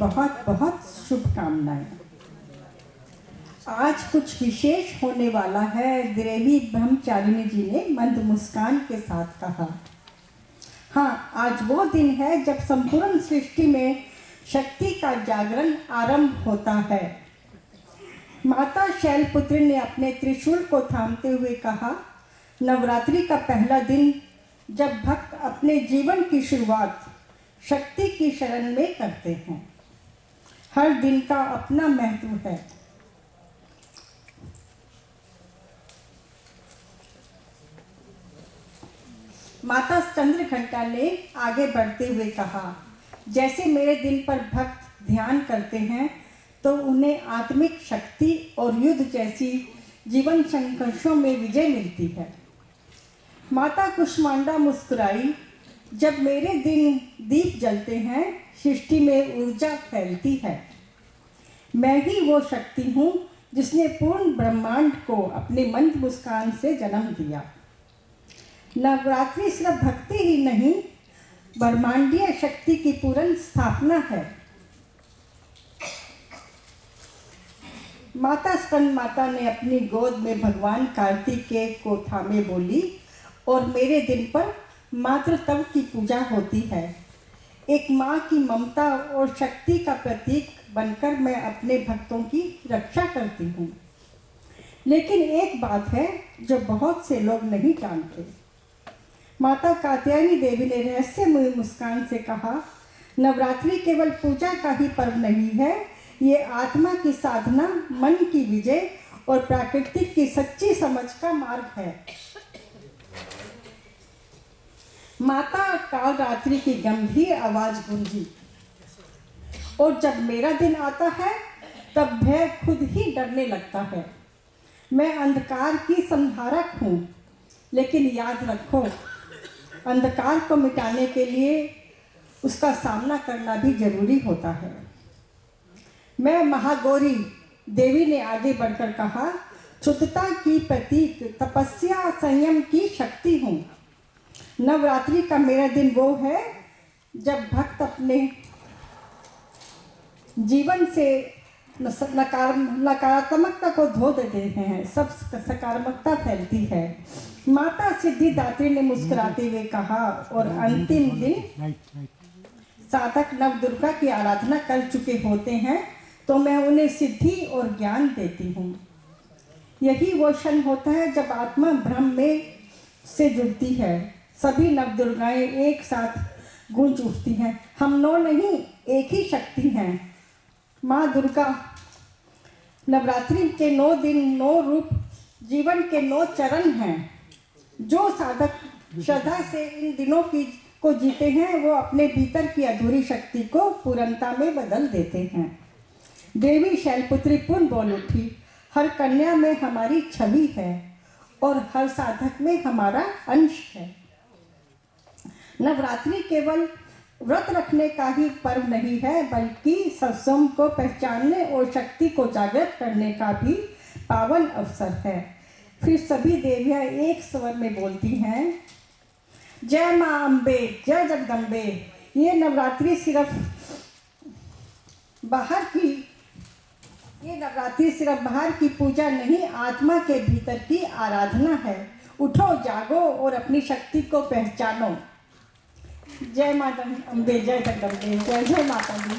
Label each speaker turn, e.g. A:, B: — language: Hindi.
A: बहुत बहुत शुभकामनाएं। आज कुछ विशेष होने वाला है, देवी ब्रह्मचारिणी जी ने मंद मुस्कान के साथ कहा। हाँ, आज वो दिन है जब संपूर्ण सृष्टि में शक्ति का जागरण आरंभ होता है। माता शैलपुत्री ने अपने त्रिशूल को थामते हुए कहा, नवरात्रि का पहला दिन जब भक्त अपने जीवन की शुरुआत शक्ति की शरण में करते हैं। हर दिन का अपना महत्व है। माता चंद्रघंटा ने आगे बढ़ते हुए कहा, जैसे मेरे दिन पर भक्त ध्यान करते हैं तो उन्हें आत्मिक शक्ति और युद्ध जैसी जीवन संघर्षों में विजय मिलती है। माता कुष्मांडा मुस्कुराई, जब मेरे दिन दीप जलते हैं सृष्टि में ऊर्जा फैलती है। मैं ही वो शक्ति हूँ जिसने पूर्ण ब्रह्मांड को अपने मंद मुस्कान से जन्म दिया। नवरात्रि सिर्फ भक्ति ही नहीं, ब्रह्मांडीय शक्ति की पूर्ण स्थापना है। माता स्कंद माता ने अपनी गोद में भगवान कार्तिकेय को थामे बोली, और मेरे दिन पर मातृ तव की पूजा होती है। एक माँ की ममता और शक्ति का प्रतीक बनकर मैं अपने भक्तों की रक्षा करती हूँ। लेकिन एक बात है जो बहुत से लोग नहीं जानते। माता कात्यायनी देवी ने रहस्यमय मुस्कान से कहा, नवरात्रि केवल पूजा का ही पर्व नहीं है, ये आत्मा की साधना, मन की विजय और प्रकृति की सच्ची समझ का मार्ग है। माता काल रात्रि की गंभीर आवाज गूंजी, और जब मेरा दिन आता है तब भय खुद ही डरने लगता है। मैं अंधकार की संहारक हूँ, लेकिन याद रखो, अंधकार को मिटाने के लिए उसका सामना करना भी जरूरी होता है। मैं महागौरी देवी ने आगे बढ़कर कहा, शुद्धता की प्रतीक, तपस्या संयम की शक्ति हूँ। नवरात्रि का मेरा दिन वो है जब भक्त अपने जीवन से नकारात्मकता को धो देते हैं, सब सकारात्मकता फैलती है। माता सिद्धिदात्री ने मुस्कुराते हुए कहा, और अंतिम दिन साधक नव दुर्गा की आराधना कर चुके होते हैं तो मैं उन्हें सिद्धि और ज्ञान देती हूँ। यही वो क्षण होता है जब आत्मा ब्रह्म में से जुड़ती है। सभी नव दुर्गाएं एक साथ गूंज उठती हैं। हम 9 नहीं, एक ही शक्ति हैं। माँ दुर्गा नवरात्रि के 9 दिन 9 रूप जीवन के 9 चरण हैं। जो साधक श्रद्धा से इन दिनों को जीते हैं वो अपने भीतर की अधूरी शक्ति को पूर्णता में बदल देते हैं। देवी शैलपुत्री पुनः बोल उठी, हर कन्या में हमारी छवि है और हर साधक में हमारा अंश है। नवरात्रि केवल व्रत रखने का ही पर्व नहीं है, बल्कि सत्संग को पहचानने और शक्ति को जागृत करने का भी पावन अवसर है। फिर सभी देवियां एक स्वर में बोलती हैं, जय माँ अम्बे, जय जगदम्बे। ये नवरात्रि सिर्फ बाहर की पूजा नहीं, आत्मा के भीतर की आराधना है। उठो, जागो और अपनी शक्ति को पहचानो। जय माता अम्बे, जय जगदम्बे, जय जय माता दी।